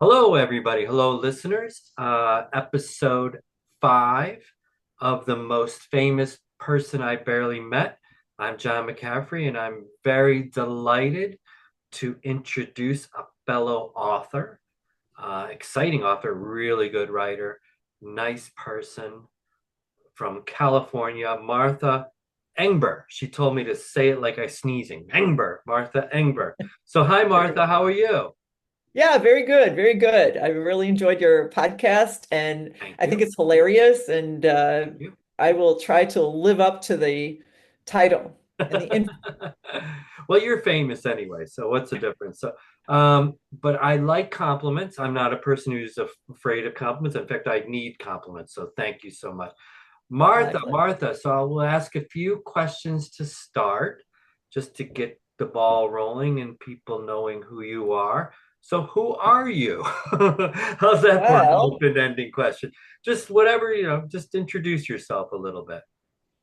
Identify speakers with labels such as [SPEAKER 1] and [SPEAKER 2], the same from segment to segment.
[SPEAKER 1] Hello, everybody. Hello, listeners. Episode 5 of The Most Famous Person I Barely Met. I'm John McCaffrey, and I'm very delighted to introduce a fellow author, exciting author, really good writer, nice person from California, Martha Engber. She told me to say it like I sneezing. Engber, Martha Engber. So, hi,
[SPEAKER 2] Very
[SPEAKER 1] Martha. How are you?
[SPEAKER 2] Yeah, very good, very good. I really enjoyed your podcast, and
[SPEAKER 1] Thank
[SPEAKER 2] I think
[SPEAKER 1] you.
[SPEAKER 2] it's hilarious. And
[SPEAKER 1] Thank you.
[SPEAKER 2] I will try to live up to the title and the in.
[SPEAKER 1] Well, you're famous anyway, so what's the difference? But I like compliments. I'm not a person who's afraid of compliments. In fact, I need compliments. So thank you so much.
[SPEAKER 2] My
[SPEAKER 1] Martha,
[SPEAKER 2] pleasure.
[SPEAKER 1] Martha. So I will ask a few questions to start, just to get the ball rolling and people knowing who you are. So who are you? How's that for an
[SPEAKER 2] Well,
[SPEAKER 1] open-ending question? Just whatever, just introduce yourself a little bit.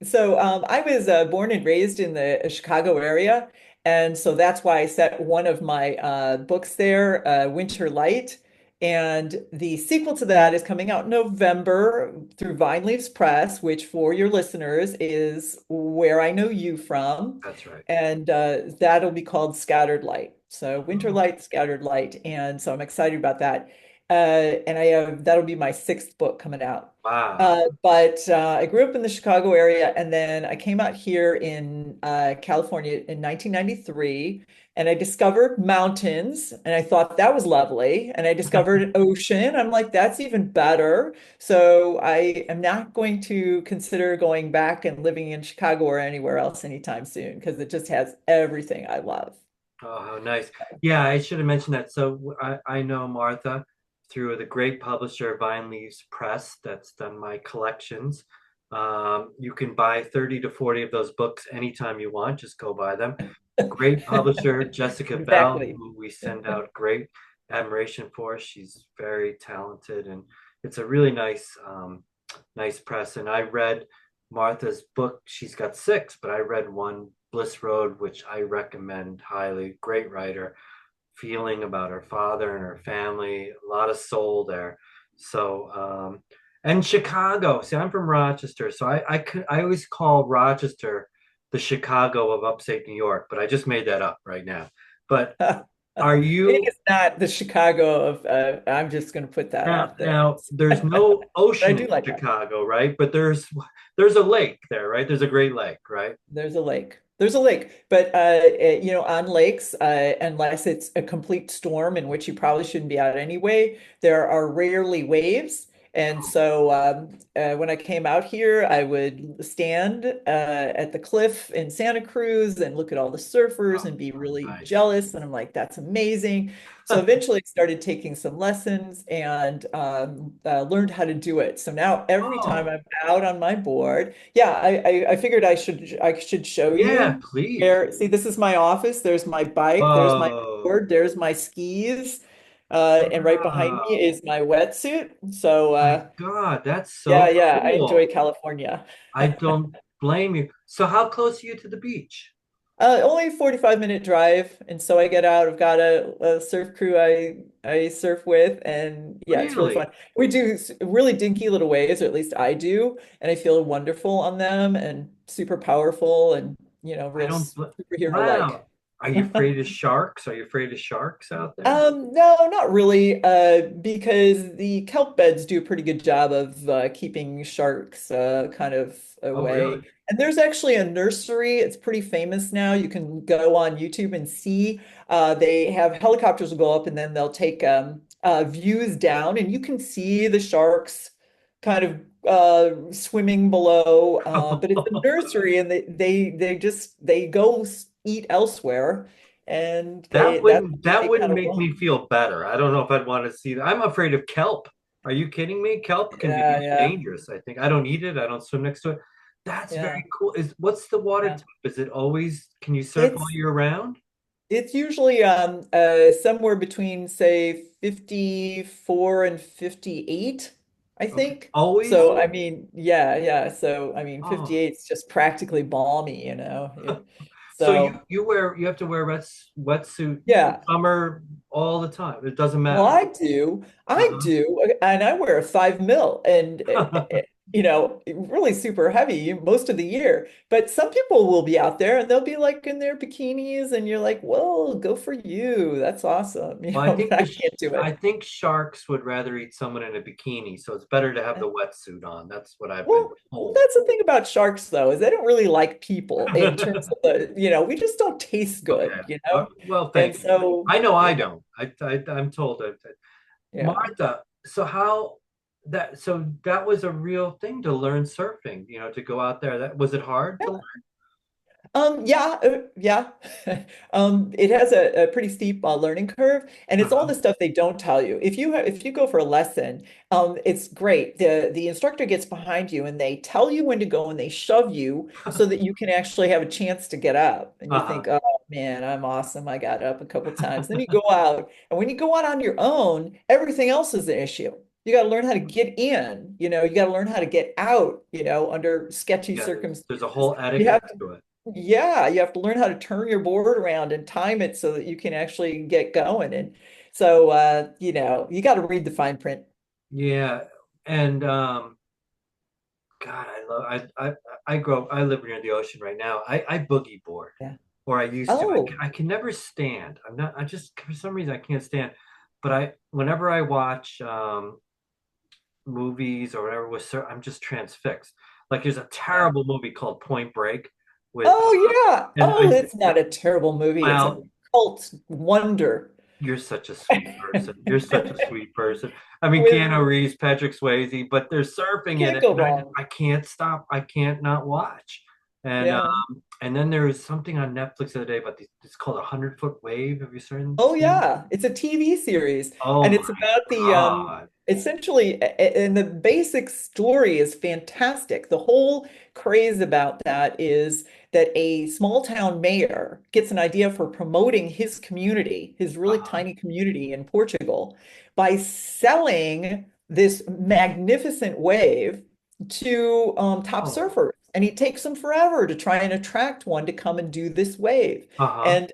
[SPEAKER 2] so I was born and raised in the Chicago area, and so that's why I set one of my books there, Winter Light. And the sequel to that is coming out in November through Vine Leaves Press, which for your listeners is where I know you from.
[SPEAKER 1] That's right.
[SPEAKER 2] And that'll be called Scattered Light. So Winter
[SPEAKER 1] Oh,
[SPEAKER 2] Light, Scattered Light. And so I'm excited about that. And I have that'll be my sixth book coming out.
[SPEAKER 1] wow.
[SPEAKER 2] But I grew up in the Chicago area, and then I came out here in California in 1993, and I discovered mountains, and I thought that was lovely. And I discovered an ocean. I'm like, that's even better. So I am not going to consider going back and living in Chicago or anywhere else anytime soon because it just has everything I love.
[SPEAKER 1] Oh, how nice. Yeah, I should have mentioned that. So I know Martha through the great publisher Vine Leaves Press that's done my collections. You can buy 30 to 40 of those books anytime you want. Just go buy them. Great publisher, Jessica Bell,
[SPEAKER 2] Exactly.
[SPEAKER 1] who we send out great admiration for. She's very talented and it's a really nice press. And I read Martha's book. She's got six, but I read one, Bliss Road, which I recommend highly. Great writer, feeling about her father and her family, a lot of soul there. And Chicago. See, I'm from Rochester, so I always call Rochester the Chicago of upstate New York, but I just made that up right now. But are
[SPEAKER 2] It
[SPEAKER 1] you
[SPEAKER 2] is not the Chicago of, I'm just going to put that
[SPEAKER 1] now?
[SPEAKER 2] out there.
[SPEAKER 1] Now, there's no
[SPEAKER 2] But I
[SPEAKER 1] ocean
[SPEAKER 2] do
[SPEAKER 1] in
[SPEAKER 2] like that.
[SPEAKER 1] Chicago, right? But there's a lake there, right? There's a Great Lake, right?
[SPEAKER 2] There's a lake. There's a lake, but on lakes, unless it's a complete storm in which you probably shouldn't be out anyway, there are rarely waves. And so when I came out here, I would stand at the cliff in Santa Cruz and look at all the surfers
[SPEAKER 1] Oh,
[SPEAKER 2] and be really
[SPEAKER 1] nice.
[SPEAKER 2] jealous. And I'm like, that's amazing. So eventually I started taking some lessons and learned how to do it. So now every time
[SPEAKER 1] Oh,
[SPEAKER 2] I'm out on my board, yeah, I figured I should show
[SPEAKER 1] yeah,
[SPEAKER 2] you
[SPEAKER 1] please.
[SPEAKER 2] where. See, this is my office. There's my bike. There's my
[SPEAKER 1] Oh,
[SPEAKER 2] board. There's my skis. And right behind me
[SPEAKER 1] wow.
[SPEAKER 2] is my wetsuit. So
[SPEAKER 1] My God, that's
[SPEAKER 2] yeah,
[SPEAKER 1] so
[SPEAKER 2] yeah, I enjoy
[SPEAKER 1] cool.
[SPEAKER 2] California.
[SPEAKER 1] I don't blame you. So how close are you to the beach?
[SPEAKER 2] Only a 45-minute drive, and so I get out. I've got a surf crew I surf with, and yeah, it's really
[SPEAKER 1] Really?
[SPEAKER 2] fun. We do really dinky little waves, or at least I do, and I feel wonderful on them and super powerful and
[SPEAKER 1] I
[SPEAKER 2] real
[SPEAKER 1] don't.
[SPEAKER 2] superhero-like.
[SPEAKER 1] Wow. Are you afraid of sharks? Are you afraid of sharks out there?
[SPEAKER 2] No, not really, because the kelp beds do a pretty good job of keeping sharks kind of
[SPEAKER 1] Oh, really?
[SPEAKER 2] away. And there's actually a nursery. It's pretty famous now. You can go on YouTube and see. They have helicopters will go up and then they'll take views down, and you can see the sharks kind of swimming below. But it's a nursery, and they go eat elsewhere, and
[SPEAKER 1] That
[SPEAKER 2] that's
[SPEAKER 1] wouldn't that
[SPEAKER 2] they
[SPEAKER 1] wouldn't
[SPEAKER 2] kind of
[SPEAKER 1] make me
[SPEAKER 2] roam.
[SPEAKER 1] feel better. I don't know if I'd want to see that. I'm afraid of kelp. Are you kidding me? Kelp can be
[SPEAKER 2] Yeah, yeah,
[SPEAKER 1] dangerous, I think. I don't eat it. I don't swim next to it. That's
[SPEAKER 2] yeah,
[SPEAKER 1] very cool. What's the water
[SPEAKER 2] yeah.
[SPEAKER 1] type? Is it always, can you surf all
[SPEAKER 2] It's
[SPEAKER 1] year round?
[SPEAKER 2] it's usually somewhere between say 54 and 58, I
[SPEAKER 1] Okay.
[SPEAKER 2] think.
[SPEAKER 1] Always?
[SPEAKER 2] So I mean, yeah, yeah. So I mean,
[SPEAKER 1] Oh,
[SPEAKER 2] 58 is just practically balmy.
[SPEAKER 1] So
[SPEAKER 2] So
[SPEAKER 1] you have to wear wetsuit
[SPEAKER 2] yeah.
[SPEAKER 1] summer all the time. It doesn't
[SPEAKER 2] Well,
[SPEAKER 1] matter.
[SPEAKER 2] I
[SPEAKER 1] Uh-huh.
[SPEAKER 2] do, and I wear a 5 mil, and really super heavy most of the year. But some people will be out there and they'll be like in their bikinis, and you're like, "Well, go for you. That's awesome,"
[SPEAKER 1] Well,
[SPEAKER 2] but I can't do
[SPEAKER 1] I
[SPEAKER 2] it.
[SPEAKER 1] think sharks would rather eat someone in a bikini, so it's better to have the wetsuit on. That's what I've been
[SPEAKER 2] Well,
[SPEAKER 1] told.
[SPEAKER 2] that's the thing about sharks, though, is they don't really like people in terms of we just don't taste
[SPEAKER 1] Okay.
[SPEAKER 2] good,
[SPEAKER 1] Well,
[SPEAKER 2] and
[SPEAKER 1] thank you.
[SPEAKER 2] so
[SPEAKER 1] I know I
[SPEAKER 2] yeah,
[SPEAKER 1] don't. I'm told that.
[SPEAKER 2] yeah.
[SPEAKER 1] Martha, so how so that was a real thing to learn surfing, to go out there. That was it hard to learn?
[SPEAKER 2] Yeah, yeah. It has a pretty steep learning curve, and it's all
[SPEAKER 1] Uh-huh.
[SPEAKER 2] the stuff they don't tell you. If you go for a lesson, it's great. The instructor gets behind you, and they tell you when to go, and they shove you so that you can actually have a chance to get up. And you
[SPEAKER 1] Uh-huh.
[SPEAKER 2] think, oh man, I'm awesome. I got up a couple times. Then you go out, and when you go out on your own, everything else is an issue. You got to learn how to get in. You got to learn how to get out. Under sketchy
[SPEAKER 1] Yeah, there's a
[SPEAKER 2] circumstances.
[SPEAKER 1] whole
[SPEAKER 2] You
[SPEAKER 1] etiquette
[SPEAKER 2] have
[SPEAKER 1] to it.
[SPEAKER 2] yeah, you have to learn how to turn your board around and time it so that you can actually get going. And so, you got to read the fine print.
[SPEAKER 1] Yeah. And God, I live near the ocean right now. I boogie board,
[SPEAKER 2] Yeah.
[SPEAKER 1] or I used to.
[SPEAKER 2] Oh,
[SPEAKER 1] I can never stand. I just, for some reason, I can't stand. But whenever I watch movies or whatever I'm just transfixed. Like there's a
[SPEAKER 2] yeah.
[SPEAKER 1] terrible movie called Point Break with,
[SPEAKER 2] Oh, yeah.
[SPEAKER 1] and
[SPEAKER 2] Oh, it's not a terrible movie. It's a
[SPEAKER 1] well,
[SPEAKER 2] cult wonder
[SPEAKER 1] you're such a sweet person. You're such a sweet person. I mean,
[SPEAKER 2] with
[SPEAKER 1] Keanu Reeves, Patrick Swayze, but there's surfing in
[SPEAKER 2] can't
[SPEAKER 1] it,
[SPEAKER 2] go
[SPEAKER 1] and
[SPEAKER 2] wrong.
[SPEAKER 1] I can't stop. I can't not watch. And
[SPEAKER 2] Yeah.
[SPEAKER 1] then there was something on Netflix the other day about it's called 100 Foot Wave. Have you
[SPEAKER 2] Oh
[SPEAKER 1] seen?
[SPEAKER 2] yeah, it's a TV series,
[SPEAKER 1] Oh
[SPEAKER 2] and it's
[SPEAKER 1] my
[SPEAKER 2] about the
[SPEAKER 1] God.
[SPEAKER 2] essentially, and the basic story is fantastic. The whole craze about that is that a small town mayor gets an idea for promoting his community, his really
[SPEAKER 1] Uh-huh.
[SPEAKER 2] tiny community in Portugal, by selling this magnificent wave to top
[SPEAKER 1] Oh.
[SPEAKER 2] surfers. And it takes them forever to try and attract one to come and do this wave.
[SPEAKER 1] Uh-huh.
[SPEAKER 2] And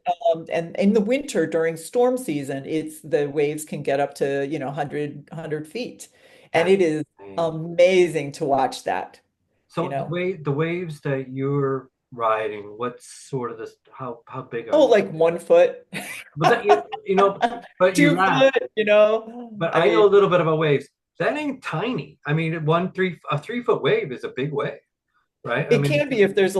[SPEAKER 2] in the winter during storm season, it's the waves can get up to, 100 feet. And
[SPEAKER 1] That's
[SPEAKER 2] it is
[SPEAKER 1] insane.
[SPEAKER 2] amazing to watch that, you
[SPEAKER 1] So
[SPEAKER 2] know.
[SPEAKER 1] the waves that you're riding, what's sort of this? How big are
[SPEAKER 2] Oh,
[SPEAKER 1] they?
[SPEAKER 2] like 1 foot,
[SPEAKER 1] But that but you
[SPEAKER 2] 2 foot,
[SPEAKER 1] laugh. But
[SPEAKER 2] I
[SPEAKER 1] I know a
[SPEAKER 2] mean,
[SPEAKER 1] little bit about waves. That ain't tiny. I mean, a 3 foot wave is a big wave, right? I
[SPEAKER 2] it
[SPEAKER 1] mean,
[SPEAKER 2] can be if there's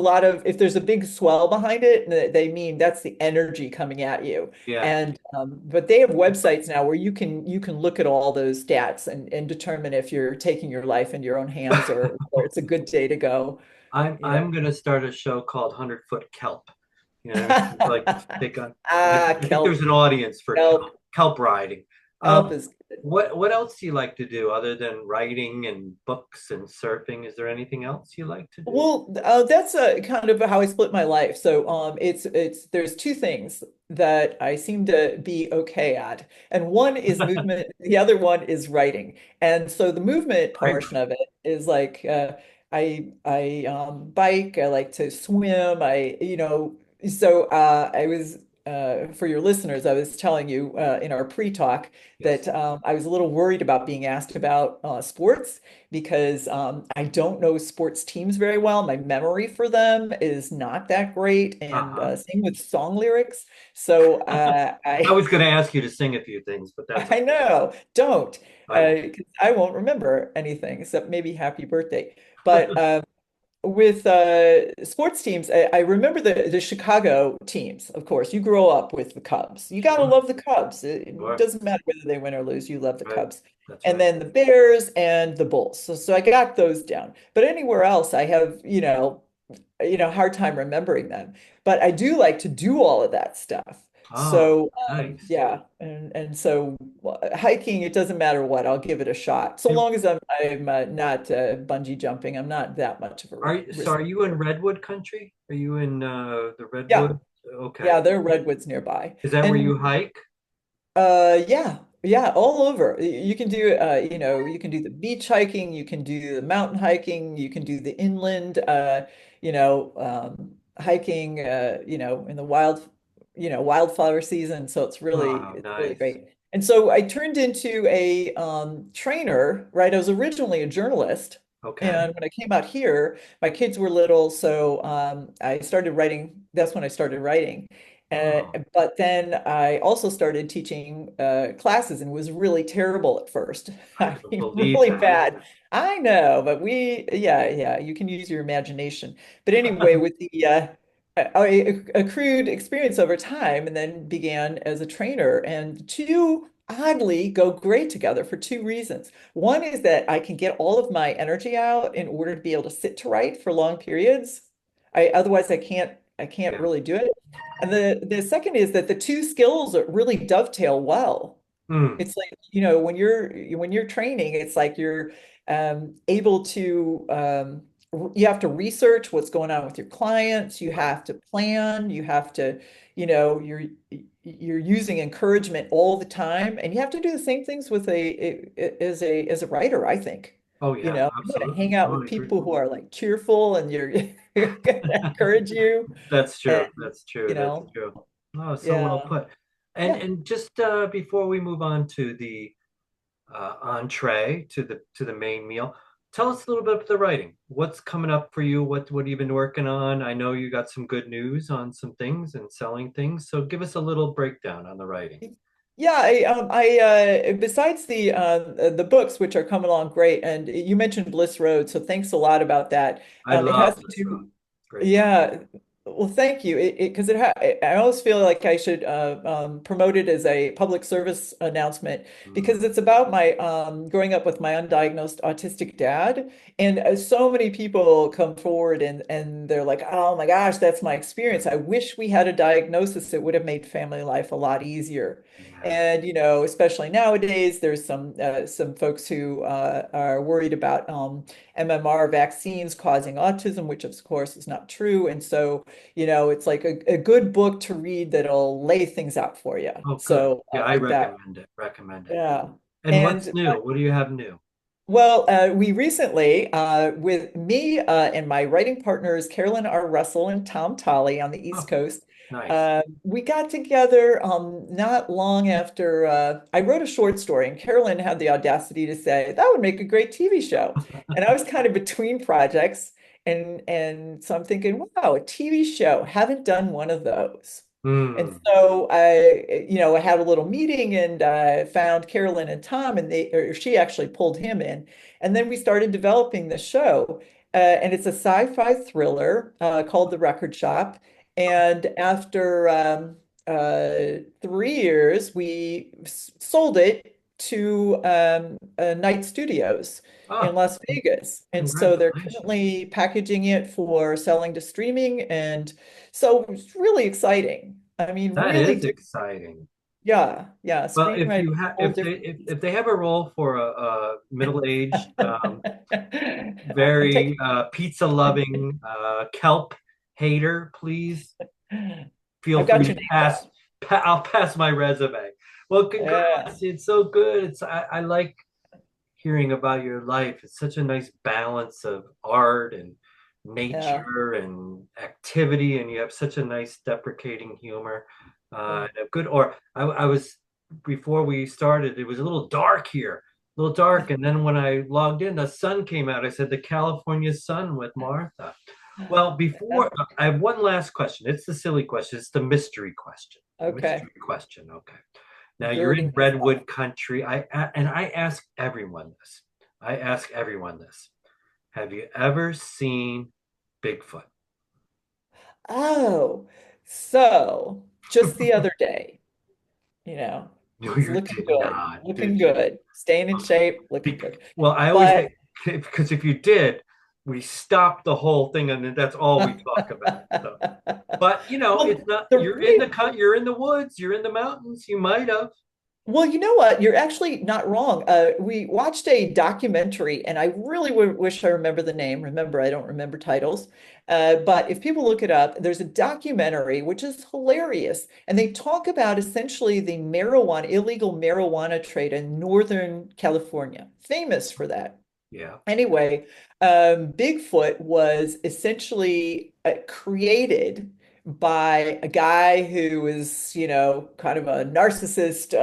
[SPEAKER 2] a big swell behind it, and they mean that's the energy coming at you.
[SPEAKER 1] yeah.
[SPEAKER 2] And but they have websites now where you can look at all those stats and determine if you're taking your life in your own hands or it's a good day to go, you know.
[SPEAKER 1] I'm gonna start a show called 100 Foot Kelp. You know, like take on.
[SPEAKER 2] Ah,
[SPEAKER 1] I think there's
[SPEAKER 2] kelp,
[SPEAKER 1] an audience for
[SPEAKER 2] kelp,
[SPEAKER 1] kelp riding.
[SPEAKER 2] kelp is good.
[SPEAKER 1] What else do you like to do other than writing and books and surfing? Is there anything else you like to do?
[SPEAKER 2] Well, that's kind of how I split my life. So, it's there's two things that I seem to be okay at, and one is movement, the other one is writing. And so the movement
[SPEAKER 1] Great.
[SPEAKER 2] portion of it is like I bike, I like to swim, so I was for your listeners, I was telling you in our pre-talk
[SPEAKER 1] Yes.
[SPEAKER 2] that I was a little worried about being asked about sports because I don't know sports teams very well. My memory for them is not that great, and
[SPEAKER 1] Uh-huh.
[SPEAKER 2] same with song lyrics. So
[SPEAKER 1] I was going to ask you to sing a few things, but that's
[SPEAKER 2] I know, don't,
[SPEAKER 1] I won't.
[SPEAKER 2] 'cause I won't remember anything except maybe Happy Birthday. But with sports teams, I remember the Chicago teams, of course. You grow up with the Cubs. You got to
[SPEAKER 1] Sure,
[SPEAKER 2] love the Cubs. It
[SPEAKER 1] sure.
[SPEAKER 2] doesn't matter whether they win or lose, you love the
[SPEAKER 1] Right.
[SPEAKER 2] Cubs.
[SPEAKER 1] That's
[SPEAKER 2] And
[SPEAKER 1] right.
[SPEAKER 2] then the Bears and the Bulls. So I got those down. But anywhere else, I have, hard time remembering them. But I do like to do all of that stuff.
[SPEAKER 1] Oh,
[SPEAKER 2] So
[SPEAKER 1] nice.
[SPEAKER 2] yeah, and so hiking, it doesn't matter what, I'll give it a shot. So
[SPEAKER 1] You
[SPEAKER 2] long as I'm not bungee jumping, I'm not that much of a
[SPEAKER 1] so
[SPEAKER 2] risk
[SPEAKER 1] are you in
[SPEAKER 2] taker.
[SPEAKER 1] Redwood country? Are you in the
[SPEAKER 2] Yeah,
[SPEAKER 1] Redwood? Okay.
[SPEAKER 2] yeah, there are redwoods nearby,
[SPEAKER 1] Is that where
[SPEAKER 2] and
[SPEAKER 1] you hike?
[SPEAKER 2] yeah, yeah, all over. You can do you can do the beach hiking, you can do the mountain hiking, you can do the inland. You know, hiking, in the wildflower season. So
[SPEAKER 1] Oh,
[SPEAKER 2] it's really
[SPEAKER 1] nice.
[SPEAKER 2] great. And so I turned into a trainer, right? I was originally a journalist.
[SPEAKER 1] Okay.
[SPEAKER 2] And when I came out here, my kids were little, so I started writing. That's when I started writing. Uh,
[SPEAKER 1] Oh,
[SPEAKER 2] but then I also started teaching classes and was really terrible at first.
[SPEAKER 1] I
[SPEAKER 2] I
[SPEAKER 1] don't
[SPEAKER 2] mean,
[SPEAKER 1] believe
[SPEAKER 2] really
[SPEAKER 1] that.
[SPEAKER 2] bad. I know, but yeah, you can use your imagination. But anyway, with the I accrued experience over time and then began as a trainer. And the two oddly go great together for two reasons. One is that I can get all of my energy out in order to be able to sit to write for long periods. Otherwise I can't
[SPEAKER 1] Yeah.
[SPEAKER 2] really do it. And the second is that the two skills really dovetail well.
[SPEAKER 1] Hmm.
[SPEAKER 2] It's like, when you're training, it's like you're able to you have to research what's going on with your clients, you
[SPEAKER 1] Right.
[SPEAKER 2] have to plan, you have to, you're using encouragement all the time, and you have to do the same things with as a writer, I think.
[SPEAKER 1] Oh,
[SPEAKER 2] You
[SPEAKER 1] yeah,
[SPEAKER 2] know, you want to
[SPEAKER 1] absolutely.
[SPEAKER 2] hang out
[SPEAKER 1] No,
[SPEAKER 2] with
[SPEAKER 1] I agree.
[SPEAKER 2] people who are like cheerful and you're gonna encourage you
[SPEAKER 1] That's
[SPEAKER 2] and
[SPEAKER 1] true. That's true.
[SPEAKER 2] you
[SPEAKER 1] That's
[SPEAKER 2] know,
[SPEAKER 1] true. Oh, so well
[SPEAKER 2] yeah.
[SPEAKER 1] put. And
[SPEAKER 2] Yeah.
[SPEAKER 1] and just before we move on to the entree to the main meal, tell us a little bit about the writing. What's coming up for you? What have you been working on? I know you got some good news on some things and selling things. So give us a little breakdown on the writing.
[SPEAKER 2] Yeah, besides the books, which are coming along great, and you mentioned Bliss Road, so thanks a lot about that.
[SPEAKER 1] I
[SPEAKER 2] It has
[SPEAKER 1] love
[SPEAKER 2] to
[SPEAKER 1] this road.
[SPEAKER 2] do,
[SPEAKER 1] Great book.
[SPEAKER 2] yeah. Well, thank you. Because I always feel like I should promote it as a public service announcement
[SPEAKER 1] Mm,
[SPEAKER 2] because it's about my growing up with my undiagnosed autistic dad, and so many people come forward and they're like, "Oh my gosh, that's my experience. I wish we had a diagnosis. It would have made family life a lot easier."
[SPEAKER 1] yeah.
[SPEAKER 2] And especially nowadays, there's some folks who are worried about MMR vaccines causing autism, which of course is not true. And so, it's like a good book to read that'll lay things out for you.
[SPEAKER 1] Oh, good.
[SPEAKER 2] So
[SPEAKER 1] Yeah,
[SPEAKER 2] I
[SPEAKER 1] I
[SPEAKER 2] like that.
[SPEAKER 1] recommend it. Recommend it.
[SPEAKER 2] Yeah.
[SPEAKER 1] And what's
[SPEAKER 2] And
[SPEAKER 1] new? What do you have new?
[SPEAKER 2] well, we recently, with me and my writing partners, Carolyn R. Russell and Tom Tolley on the East
[SPEAKER 1] Oh,
[SPEAKER 2] Coast,
[SPEAKER 1] nice.
[SPEAKER 2] we got together not long after I wrote a short story, and Carolyn had the audacity to say that would make a great TV show. And I was kind of between projects, and so I'm thinking, wow, a TV show, haven't done one of those. And
[SPEAKER 1] Hmm.
[SPEAKER 2] so I had a little meeting and found Carolyn and Tom, and she actually pulled him in. And then we started developing the show. And it's a sci-fi thriller called The Record Shop. And after 3 years, we sold it to Night Studios in
[SPEAKER 1] Ah,
[SPEAKER 2] Las Vegas. And so they're
[SPEAKER 1] congratulations.
[SPEAKER 2] currently packaging it for selling to streaming. And so it's really exciting. I mean,
[SPEAKER 1] That
[SPEAKER 2] really,
[SPEAKER 1] is exciting.
[SPEAKER 2] yeah,
[SPEAKER 1] Well, if
[SPEAKER 2] screenwriting
[SPEAKER 1] you
[SPEAKER 2] is a
[SPEAKER 1] have
[SPEAKER 2] whole different
[SPEAKER 1] if they have a role for a middle-aged,
[SPEAKER 2] I'm taking
[SPEAKER 1] very pizza-loving kelp hater, please feel
[SPEAKER 2] I've
[SPEAKER 1] free
[SPEAKER 2] got
[SPEAKER 1] to
[SPEAKER 2] your name down.
[SPEAKER 1] pass. I'll pass my resume. Well,
[SPEAKER 2] Yeah,
[SPEAKER 1] congrats. It's so good. I like hearing about your life. It's such a nice balance of art and
[SPEAKER 2] yeah,
[SPEAKER 1] nature and activity, and you have such a nice deprecating humor.
[SPEAKER 2] yeah.
[SPEAKER 1] And a good, or I was before we started, it was a little dark here, a little dark, and then when I logged in, the sun came out. I said the California sun with Martha. Well, before I have one last question. It's the silly question. It's the mystery question. The
[SPEAKER 2] Okay,
[SPEAKER 1] mystery question. Okay. Now you're in
[SPEAKER 2] girding myself.
[SPEAKER 1] redwood country. And I ask everyone this. I ask everyone this. Have you ever seen Bigfoot?
[SPEAKER 2] Oh, so just the other day,
[SPEAKER 1] No,
[SPEAKER 2] it's
[SPEAKER 1] you did not,
[SPEAKER 2] looking
[SPEAKER 1] did you?
[SPEAKER 2] good, staying in shape, looking good.
[SPEAKER 1] Well, I always
[SPEAKER 2] But
[SPEAKER 1] say because if you did, we stop the whole thing and then that's all we talk about. So, but
[SPEAKER 2] well,
[SPEAKER 1] it's not.
[SPEAKER 2] the
[SPEAKER 1] You're in the
[SPEAKER 2] re
[SPEAKER 1] cut. You're in the woods. You're in the mountains. You might have.
[SPEAKER 2] Well, you know what? You're actually not wrong. We watched a documentary, and I really wish I remember the name. Remember, I don't remember titles. But if people look it up, there's a documentary which is hilarious, and they talk about essentially the illegal marijuana trade in Northern California, famous for that.
[SPEAKER 1] Yeah.
[SPEAKER 2] Anyway, Bigfoot was essentially created by a guy who was, kind of a narcissist,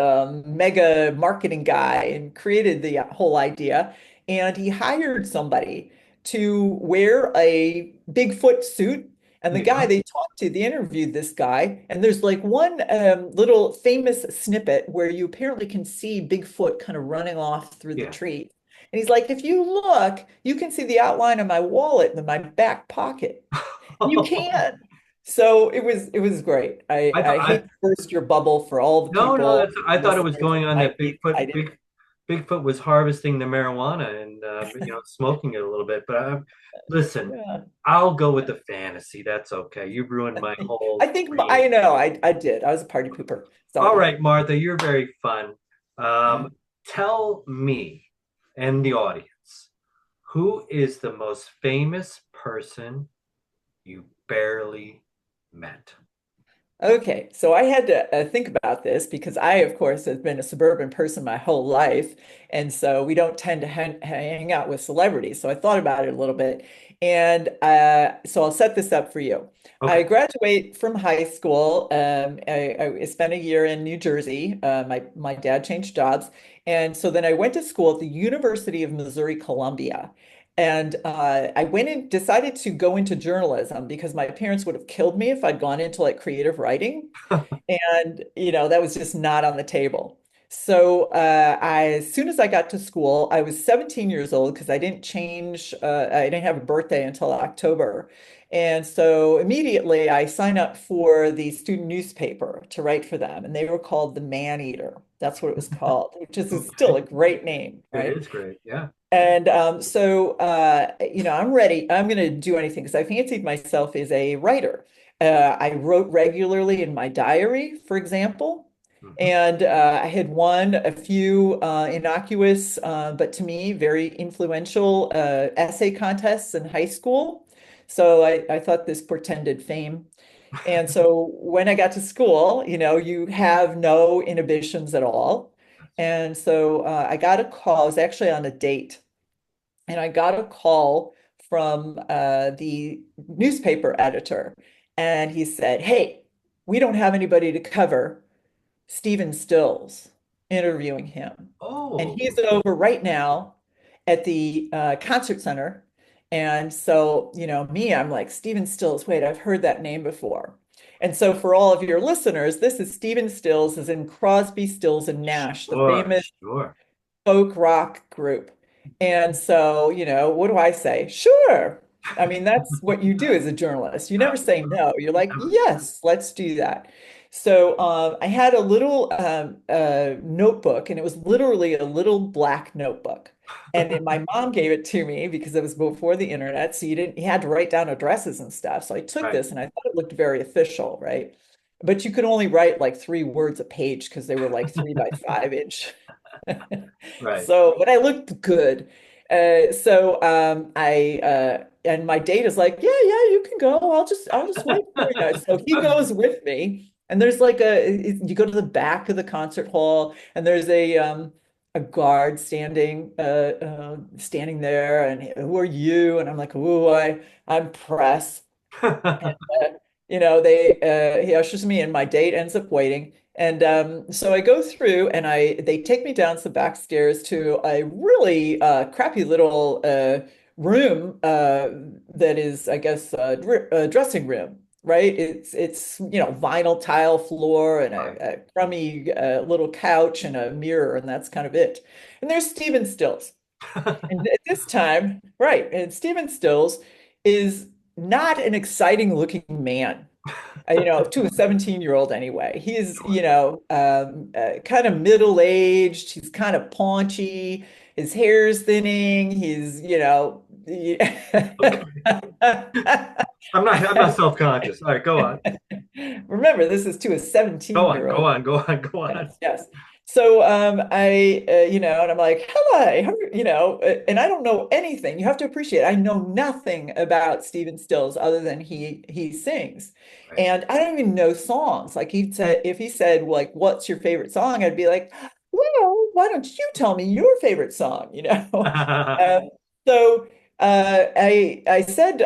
[SPEAKER 2] mega marketing guy and created the whole idea. And he hired somebody to wear a Bigfoot suit. And the guy
[SPEAKER 1] Yeah.
[SPEAKER 2] they talked to, they interviewed this guy. And there's like one little famous snippet where you apparently can see Bigfoot kind of running off through the
[SPEAKER 1] Yeah.
[SPEAKER 2] trees. And he's like, if you look, you can see the outline of my wallet in my back pocket. You can. So it was great. I
[SPEAKER 1] I thought
[SPEAKER 2] I hate to burst your bubble for all the
[SPEAKER 1] no, no,
[SPEAKER 2] people,
[SPEAKER 1] that's I thought it was
[SPEAKER 2] listeners
[SPEAKER 1] going
[SPEAKER 2] that
[SPEAKER 1] on
[SPEAKER 2] might
[SPEAKER 1] that
[SPEAKER 2] be excited.
[SPEAKER 1] Bigfoot was harvesting the marijuana and smoking it a little bit. But listen,
[SPEAKER 2] Yeah.
[SPEAKER 1] I'll go with the fantasy. That's okay. You ruined my
[SPEAKER 2] I
[SPEAKER 1] whole
[SPEAKER 2] think
[SPEAKER 1] dream.
[SPEAKER 2] I know I did. I was a party pooper.
[SPEAKER 1] All
[SPEAKER 2] Sorry.
[SPEAKER 1] right, Martha, you're very fun. Tell me and the audience, who is the most famous person you barely met?
[SPEAKER 2] Okay, so I had to think about this because I, of course, have been a suburban person my whole life. And so we don't tend to hang out with celebrities. So I thought about it a little bit. And so I'll set this up for you. I
[SPEAKER 1] Okay.
[SPEAKER 2] graduate from high school. I spent a year in New Jersey. My dad changed jobs. And so then I went to school at the University of Missouri Columbia. And I went and decided to go into journalism because my parents would have killed me if I'd gone into like creative writing. And, that was just not on the table. So as soon as I got to school, I was 17 years old because I didn't have a birthday until October. And so immediately I signed up for the student newspaper to write for them. And they were called the Man Eater. That's what it was called, which is still
[SPEAKER 1] Okay.
[SPEAKER 2] a great name,
[SPEAKER 1] It
[SPEAKER 2] right?
[SPEAKER 1] is great. Yeah.
[SPEAKER 2] And I'm ready. I'm going to do anything because I fancied myself as a writer. I wrote regularly in my diary, for example,
[SPEAKER 1] Hmm.
[SPEAKER 2] and I had won a few innocuous, but to me, very influential essay contests in high school. So I thought this portended fame. And so when I got to school, you have no inhibitions at all. And so I got a call. I was actually on a date and I got a call from the newspaper editor, and he said, "Hey, we don't have anybody to cover Stephen Stills interviewing him. And
[SPEAKER 1] Oh,
[SPEAKER 2] he's over right now at the concert center." And so, I'm like, Stephen Stills, wait, I've heard that name before. And so, for all of your listeners, this is Stephen Stills, is in Crosby, Stills, and Nash, the
[SPEAKER 1] sure,
[SPEAKER 2] famous
[SPEAKER 1] sure.
[SPEAKER 2] folk rock group. And so, what do I say? Sure. I mean, that's what you do as a journalist. You never say no. You're like, yes, let's do that. So I had a little notebook, and it was literally a little black notebook. And then my mom gave it to me because it was before the internet. So you had to write down addresses and stuff. So I took
[SPEAKER 1] Right,
[SPEAKER 2] this and I thought it looked very official, right? But you could only write like 3 words a page because they were like 3 by 5 inch.
[SPEAKER 1] right.
[SPEAKER 2] So, but I looked good. So I and my date is like, yeah, yeah, you can go. I'll just wait for you. So he goes with me, and there's like you go to the back of the concert hall, and there's a guard standing there, and who are you? And I'm like, ooh, I'm press. And he ushers me in. My date ends up waiting, and so I go through, and they take me down the back stairs to a really crappy little room that is, I guess, a dressing room. Right? It's vinyl tile floor and
[SPEAKER 1] Right.
[SPEAKER 2] a crummy little couch and a mirror, and that's kind of it. And there's Stephen Stills. And at this time, right, and Stephen Stills is not an exciting looking man, to a 17-year-old anyway. He's,
[SPEAKER 1] Sure.
[SPEAKER 2] kind of middle-aged. He's kind of paunchy. His hair's thinning. He's,
[SPEAKER 1] Okay. I'm not self-conscious. All right, go on.
[SPEAKER 2] remember, this is to a
[SPEAKER 1] Go on,
[SPEAKER 2] 17-year-old.
[SPEAKER 1] go on, go on, go on.
[SPEAKER 2] Yes, yes. So and I'm like, hello, and I don't know anything. You have to appreciate, I know nothing about Stephen Stills other than he sings.
[SPEAKER 1] Right.
[SPEAKER 2] And I don't even know songs. Like if he said, like, what's your favorite song? I'd be like, well, why don't you tell me your favorite song, you know? Uh, so I said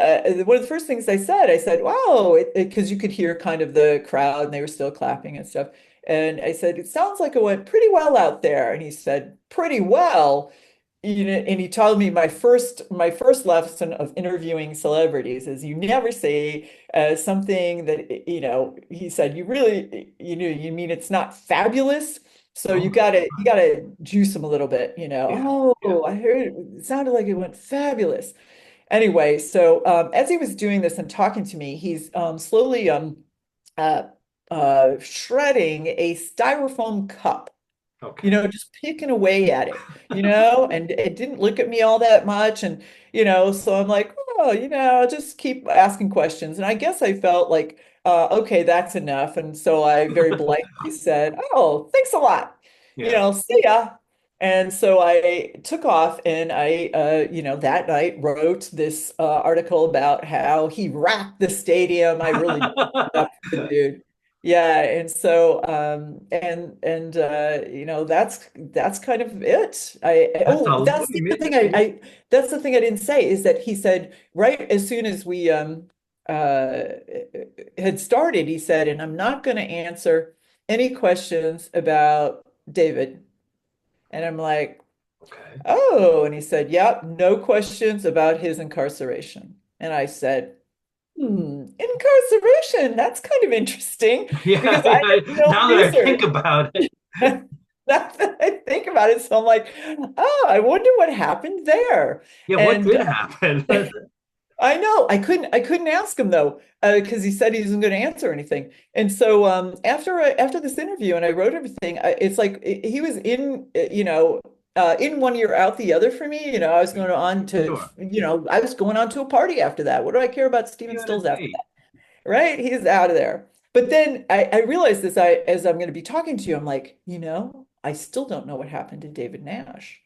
[SPEAKER 2] one of the first things I said, wow, because you could hear kind of the crowd and they were still clapping and stuff. And I said, it sounds like it went pretty well out there. And he said, pretty well. You know, and he told me my first lesson of interviewing celebrities is you never say something that he said you really you mean it's not fabulous, so
[SPEAKER 1] Oh
[SPEAKER 2] you
[SPEAKER 1] my
[SPEAKER 2] gotta juice them a little bit,
[SPEAKER 1] yeah, yeah.
[SPEAKER 2] oh, I heard it sounded like it went fabulous. Anyway, so as he was doing this and talking to me, he's slowly uh shredding a styrofoam cup,
[SPEAKER 1] Okay.
[SPEAKER 2] just picking away at it, and it didn't look at me all that much. And, so I'm like, oh, just keep asking questions. And I guess I felt like, okay, that's enough. And so I very politely said, oh, thanks a lot,
[SPEAKER 1] Yeah.
[SPEAKER 2] see ya. And so I took off and that night wrote this article about how he racked the stadium. I really up for the dude. Yeah, and so that's kind of it.
[SPEAKER 1] That's a
[SPEAKER 2] That's
[SPEAKER 1] what do you
[SPEAKER 2] the
[SPEAKER 1] mean?
[SPEAKER 2] thing that's the thing I didn't say is that he said right as soon as we uh had started, he said, and I'm not going to answer any questions about David. And I'm like,
[SPEAKER 1] Okay.
[SPEAKER 2] oh, and he said, yep, no questions about his incarceration. And I said, incarceration. That's kind of interesting
[SPEAKER 1] Yeah,
[SPEAKER 2] because I
[SPEAKER 1] yeah.
[SPEAKER 2] did no
[SPEAKER 1] Now that I think
[SPEAKER 2] research.
[SPEAKER 1] about it,
[SPEAKER 2] Now that I think about it, so I'm like, oh, I wonder what happened there.
[SPEAKER 1] yeah, what
[SPEAKER 2] And
[SPEAKER 1] did happen?
[SPEAKER 2] I know I couldn't ask him though, because he said he wasn't going to answer anything. And so after this interview and I wrote everything, it's like he was in one ear out the other for me. I was going on to
[SPEAKER 1] Sure.
[SPEAKER 2] I was going on to a party after that. What do I care about Stephen
[SPEAKER 1] You had a
[SPEAKER 2] Stills after
[SPEAKER 1] date.
[SPEAKER 2] that? Right? He's out of there. But then I realized this as I'm going to be talking to you, I'm like, I still don't know what happened to David Nash.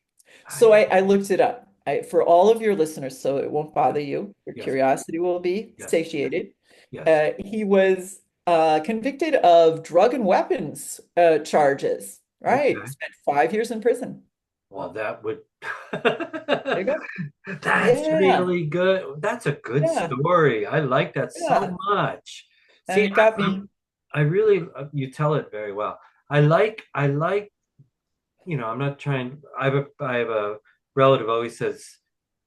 [SPEAKER 1] I
[SPEAKER 2] So
[SPEAKER 1] know.
[SPEAKER 2] I looked it up for all of your listeners, so it won't
[SPEAKER 1] Yes,
[SPEAKER 2] bother you. Your
[SPEAKER 1] yes,
[SPEAKER 2] curiosity will be
[SPEAKER 1] yes,
[SPEAKER 2] satiated.
[SPEAKER 1] yes.
[SPEAKER 2] He was convicted of drug and weapons charges. Right.
[SPEAKER 1] Okay.
[SPEAKER 2] Spent 5 years in prison.
[SPEAKER 1] Well, that would.
[SPEAKER 2] There you go.
[SPEAKER 1] That's
[SPEAKER 2] Yeah.
[SPEAKER 1] really good. That's a good
[SPEAKER 2] Yeah.
[SPEAKER 1] story. I like that so
[SPEAKER 2] Yeah.
[SPEAKER 1] much.
[SPEAKER 2] And
[SPEAKER 1] See,
[SPEAKER 2] it got me.
[SPEAKER 1] I really, you tell it very well. I like, I'm not trying, I have a relative always says,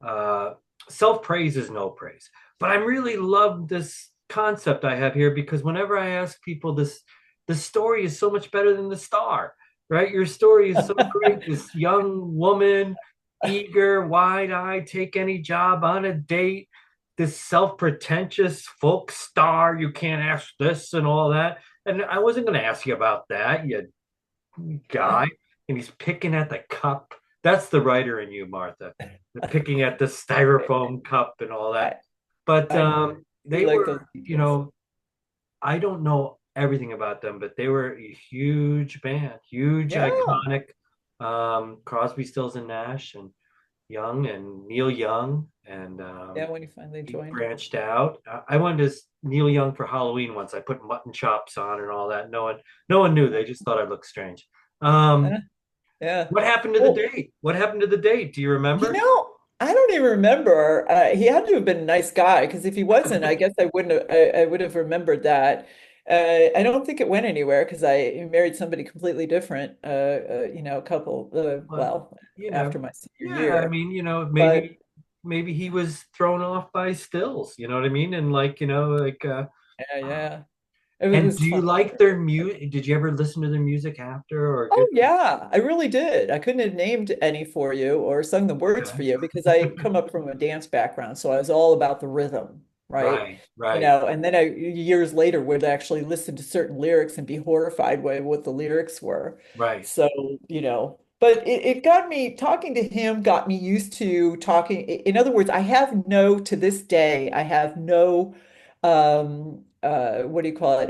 [SPEAKER 1] uh, self-praise is no praise. But I really love this concept I have here because whenever I ask people this, the story is so much better than the star, right? Your story is so great. This young woman, eager, wide-eyed, take any job on a date, this self-pretentious folk star, you can't ask this and all that. And I wasn't going to ask you about that, you guy, and he's picking at the cup. That's the writer in you, Martha. The picking at the styrofoam cup and all that.
[SPEAKER 2] I,
[SPEAKER 1] But
[SPEAKER 2] I do
[SPEAKER 1] they
[SPEAKER 2] like
[SPEAKER 1] were,
[SPEAKER 2] those details.
[SPEAKER 1] I don't know everything about them, but they were a huge band, huge,
[SPEAKER 2] Yeah.
[SPEAKER 1] iconic. Crosby, Stills, and Nash, and Young, and Neil Young, and
[SPEAKER 2] Yeah, when you finally
[SPEAKER 1] he
[SPEAKER 2] joined.
[SPEAKER 1] branched out. I went as Neil Young for Halloween once. I put mutton chops on and all that. No one knew. They just thought I looked strange. Um,
[SPEAKER 2] Yeah. Yeah.
[SPEAKER 1] what happened to the
[SPEAKER 2] Well,
[SPEAKER 1] date? What happened to the date? Do you remember?
[SPEAKER 2] I don't even remember. He had to have been a nice guy because if he wasn't, I guess I wouldn't have. I would have remembered that. I don't think it went anywhere because I married somebody completely different. A couple.
[SPEAKER 1] Well,
[SPEAKER 2] Well,
[SPEAKER 1] you
[SPEAKER 2] after
[SPEAKER 1] know,
[SPEAKER 2] my senior
[SPEAKER 1] yeah. I
[SPEAKER 2] year.
[SPEAKER 1] mean,
[SPEAKER 2] But
[SPEAKER 1] maybe he was thrown off by Stills. You know what I mean? And like,
[SPEAKER 2] yeah,
[SPEAKER 1] uh,
[SPEAKER 2] yeah, it
[SPEAKER 1] and
[SPEAKER 2] was
[SPEAKER 1] do you
[SPEAKER 2] fun.
[SPEAKER 1] like their music? Did you ever listen to their music after or
[SPEAKER 2] Oh
[SPEAKER 1] get?
[SPEAKER 2] yeah, I really did. I couldn't have named any for you or sung the words for
[SPEAKER 1] Okay.
[SPEAKER 2] you because I come up from a dance background, so I was all about the rhythm, right?
[SPEAKER 1] Right, right,
[SPEAKER 2] And then I years later would actually listen to certain lyrics and be horrified by what the lyrics were.
[SPEAKER 1] right.
[SPEAKER 2] So, but it got me talking to him, got me used to talking. In other words, to this day, I have no what do you call it?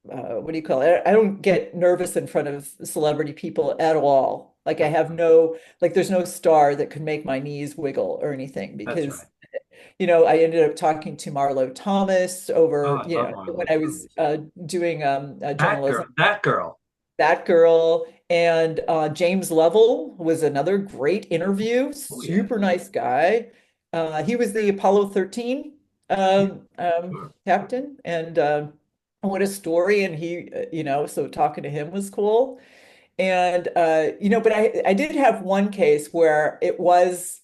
[SPEAKER 2] What do you call it? I don't get nervous in front of celebrity people at all. Like I have no, like there's no star that could make my knees wiggle or anything
[SPEAKER 1] That's
[SPEAKER 2] because,
[SPEAKER 1] right.
[SPEAKER 2] I ended up talking to Marlo Thomas
[SPEAKER 1] Oh,
[SPEAKER 2] over,
[SPEAKER 1] I love
[SPEAKER 2] when
[SPEAKER 1] Marlo
[SPEAKER 2] I was
[SPEAKER 1] Thomas.
[SPEAKER 2] doing
[SPEAKER 1] That
[SPEAKER 2] journalism.
[SPEAKER 1] girl, that girl.
[SPEAKER 2] that girl. And James Lovell was another great interview.
[SPEAKER 1] Oh yeah.
[SPEAKER 2] Super nice guy. He was the Apollo 13
[SPEAKER 1] Yeah. Sure.
[SPEAKER 2] captain. And what a story. And so talking to him was cool. And but I did have one case where it was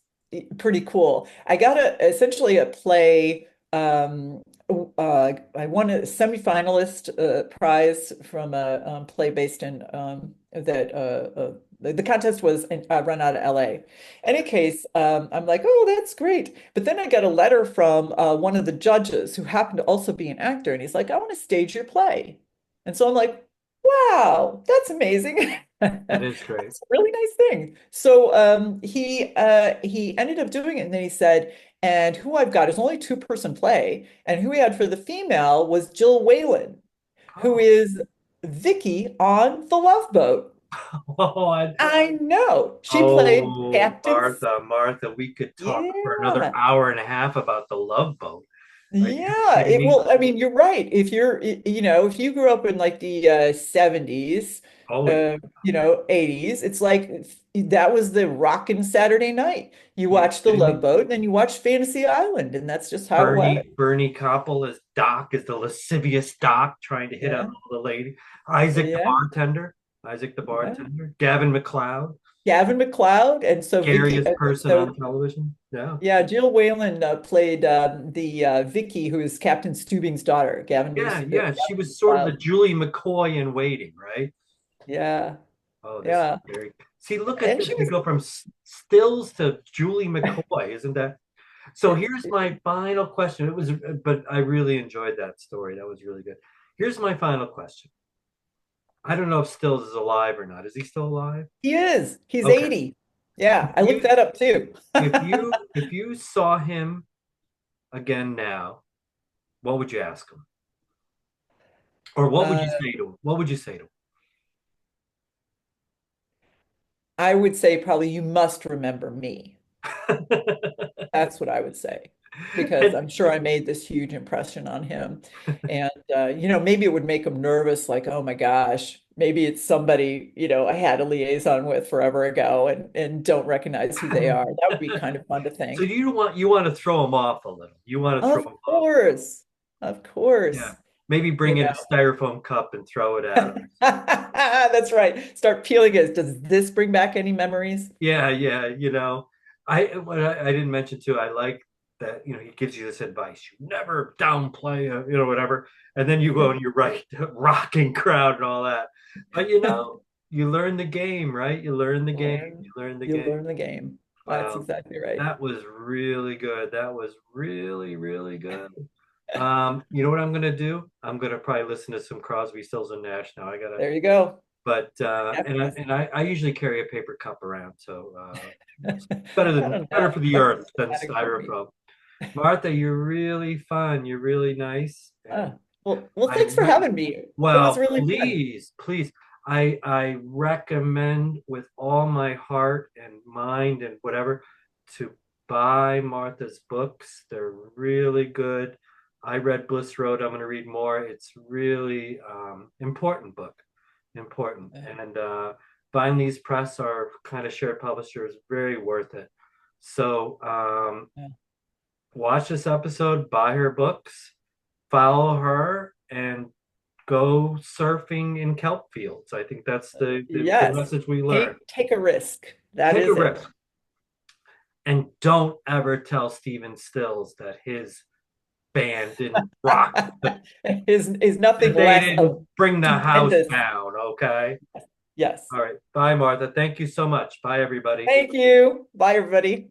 [SPEAKER 2] pretty cool. I got essentially a play. I won a semifinalist prize from a play based in the contest was run out of LA. Any case, I'm like, oh, that's great. But then I got a letter from one of the judges who happened to also be an actor, and he's like, I want to stage your play. And so I'm like, wow, that's amazing.
[SPEAKER 1] That is great.
[SPEAKER 2] That's a really nice thing. So he ended up doing it, and then he said, and who I've got is only two-person play, and who he had for the female was Jill Whalen, who
[SPEAKER 1] Oh,
[SPEAKER 2] is Vicky on The Love Boat.
[SPEAKER 1] oh,
[SPEAKER 2] I know. She played
[SPEAKER 1] oh,
[SPEAKER 2] Captain.
[SPEAKER 1] Martha, we could talk for another
[SPEAKER 2] Yeah.
[SPEAKER 1] hour and a half about the Love Boat. Are you
[SPEAKER 2] Yeah,
[SPEAKER 1] kidding me?
[SPEAKER 2] I mean, you're right. If if you grew up in like the 70s,
[SPEAKER 1] Oh yeah.
[SPEAKER 2] 80s, it's like that was the rockin' Saturday night. You
[SPEAKER 1] You
[SPEAKER 2] watch The
[SPEAKER 1] kidding
[SPEAKER 2] Love
[SPEAKER 1] me?
[SPEAKER 2] Boat, and then you watch Fantasy Island, and that's just how it was.
[SPEAKER 1] Bernie Koppel as Doc, as the lascivious Doc trying to hit on
[SPEAKER 2] Yeah.
[SPEAKER 1] all the lady. Isaac the
[SPEAKER 2] Yeah.
[SPEAKER 1] bartender. Isaac the
[SPEAKER 2] Yeah.
[SPEAKER 1] bartender. Gavin McLeod,
[SPEAKER 2] Gavin McLeod, and so Vicky,
[SPEAKER 1] scariest person
[SPEAKER 2] so
[SPEAKER 1] on television. Yeah.
[SPEAKER 2] yeah, Jill Whalen played the Vicky, who is Captain Stubing's daughter.
[SPEAKER 1] Yeah, yeah. She
[SPEAKER 2] Gavin
[SPEAKER 1] was sort of the
[SPEAKER 2] McLeod.
[SPEAKER 1] Julie McCoy in waiting, right?
[SPEAKER 2] Yeah.
[SPEAKER 1] Oh, this is
[SPEAKER 2] Yeah.
[SPEAKER 1] scary. See, look at
[SPEAKER 2] And
[SPEAKER 1] this.
[SPEAKER 2] she
[SPEAKER 1] We
[SPEAKER 2] was
[SPEAKER 1] go from stills to Julie McCoy, isn't that? So
[SPEAKER 2] it,
[SPEAKER 1] here's my final question. It was, but I really enjoyed that story. That was really good. Here's my final question. I don't know if Stills is alive or not. Is he still alive?
[SPEAKER 2] he is. He's
[SPEAKER 1] Okay.
[SPEAKER 2] 80.
[SPEAKER 1] If
[SPEAKER 2] Yeah, I looked
[SPEAKER 1] you
[SPEAKER 2] that up too.
[SPEAKER 1] if you saw him again now, what would you ask him? Or what would
[SPEAKER 2] Uh,
[SPEAKER 1] you say to him? What would you say to
[SPEAKER 2] I would say probably you must remember me.
[SPEAKER 1] him?
[SPEAKER 2] That's what I would say because
[SPEAKER 1] And
[SPEAKER 2] I'm sure I made this huge impression on him. And maybe it would make him nervous, like, oh my gosh, maybe it's somebody, I had a liaison with forever ago and don't recognize who they are. That would be kind of fun to
[SPEAKER 1] so
[SPEAKER 2] think.
[SPEAKER 1] you want to throw him off a little. You want to throw
[SPEAKER 2] Of
[SPEAKER 1] him off.
[SPEAKER 2] course. Of
[SPEAKER 1] Yeah.
[SPEAKER 2] course.
[SPEAKER 1] Maybe
[SPEAKER 2] You
[SPEAKER 1] bring in a
[SPEAKER 2] know.
[SPEAKER 1] styrofoam cup and throw it at him.
[SPEAKER 2] That's right. Start peeling it. Does this bring back any memories?
[SPEAKER 1] Yeah, yeah, I didn't mention too, I like that, he gives you this advice. You never downplay, whatever. And then you go and you write rocking crowd and all that. But you learn the game, right? You learn the game. You
[SPEAKER 2] Learn,
[SPEAKER 1] learn the
[SPEAKER 2] you
[SPEAKER 1] game.
[SPEAKER 2] learn the game. That's
[SPEAKER 1] Wow.
[SPEAKER 2] exactly right.
[SPEAKER 1] That was really good. That was really, really good. You know what I'm gonna do? I'm gonna probably listen to some Crosby, Stills and Nash now. I gotta,
[SPEAKER 2] There you go.
[SPEAKER 1] but and I
[SPEAKER 2] Happiness.
[SPEAKER 1] and I usually carry a paper cup around, so it's
[SPEAKER 2] I don't
[SPEAKER 1] better
[SPEAKER 2] know.
[SPEAKER 1] for the
[SPEAKER 2] That's
[SPEAKER 1] earth than
[SPEAKER 2] problematic for me.
[SPEAKER 1] styrofoam. Martha, you're really fun. You're really nice, and
[SPEAKER 2] Well,
[SPEAKER 1] I
[SPEAKER 2] thanks for having me. It was
[SPEAKER 1] well,
[SPEAKER 2] really fun.
[SPEAKER 1] please, please. I recommend with all my heart and mind and whatever to buy Martha's books. They're really good. I read Bliss Road. I'm going to read more. It's really important book, important.
[SPEAKER 2] Uh,
[SPEAKER 1] And buying these press are kind of shared publishers, very worth it. So
[SPEAKER 2] uh,
[SPEAKER 1] watch this episode, buy her books, follow her, and go surfing in kelp fields. I think that's the
[SPEAKER 2] yes.
[SPEAKER 1] message we learn.
[SPEAKER 2] Take a risk. That
[SPEAKER 1] Take a
[SPEAKER 2] is it.
[SPEAKER 1] risk. And don't ever tell Steven Stills that his band didn't rock.
[SPEAKER 2] Is nothing
[SPEAKER 1] They
[SPEAKER 2] less
[SPEAKER 1] didn't
[SPEAKER 2] of
[SPEAKER 1] bring the house
[SPEAKER 2] stupendous.
[SPEAKER 1] down. Okay.
[SPEAKER 2] Yes.
[SPEAKER 1] All right. Bye, Martha. Thank you so much. Bye, everybody.
[SPEAKER 2] Thank you. Bye, everybody.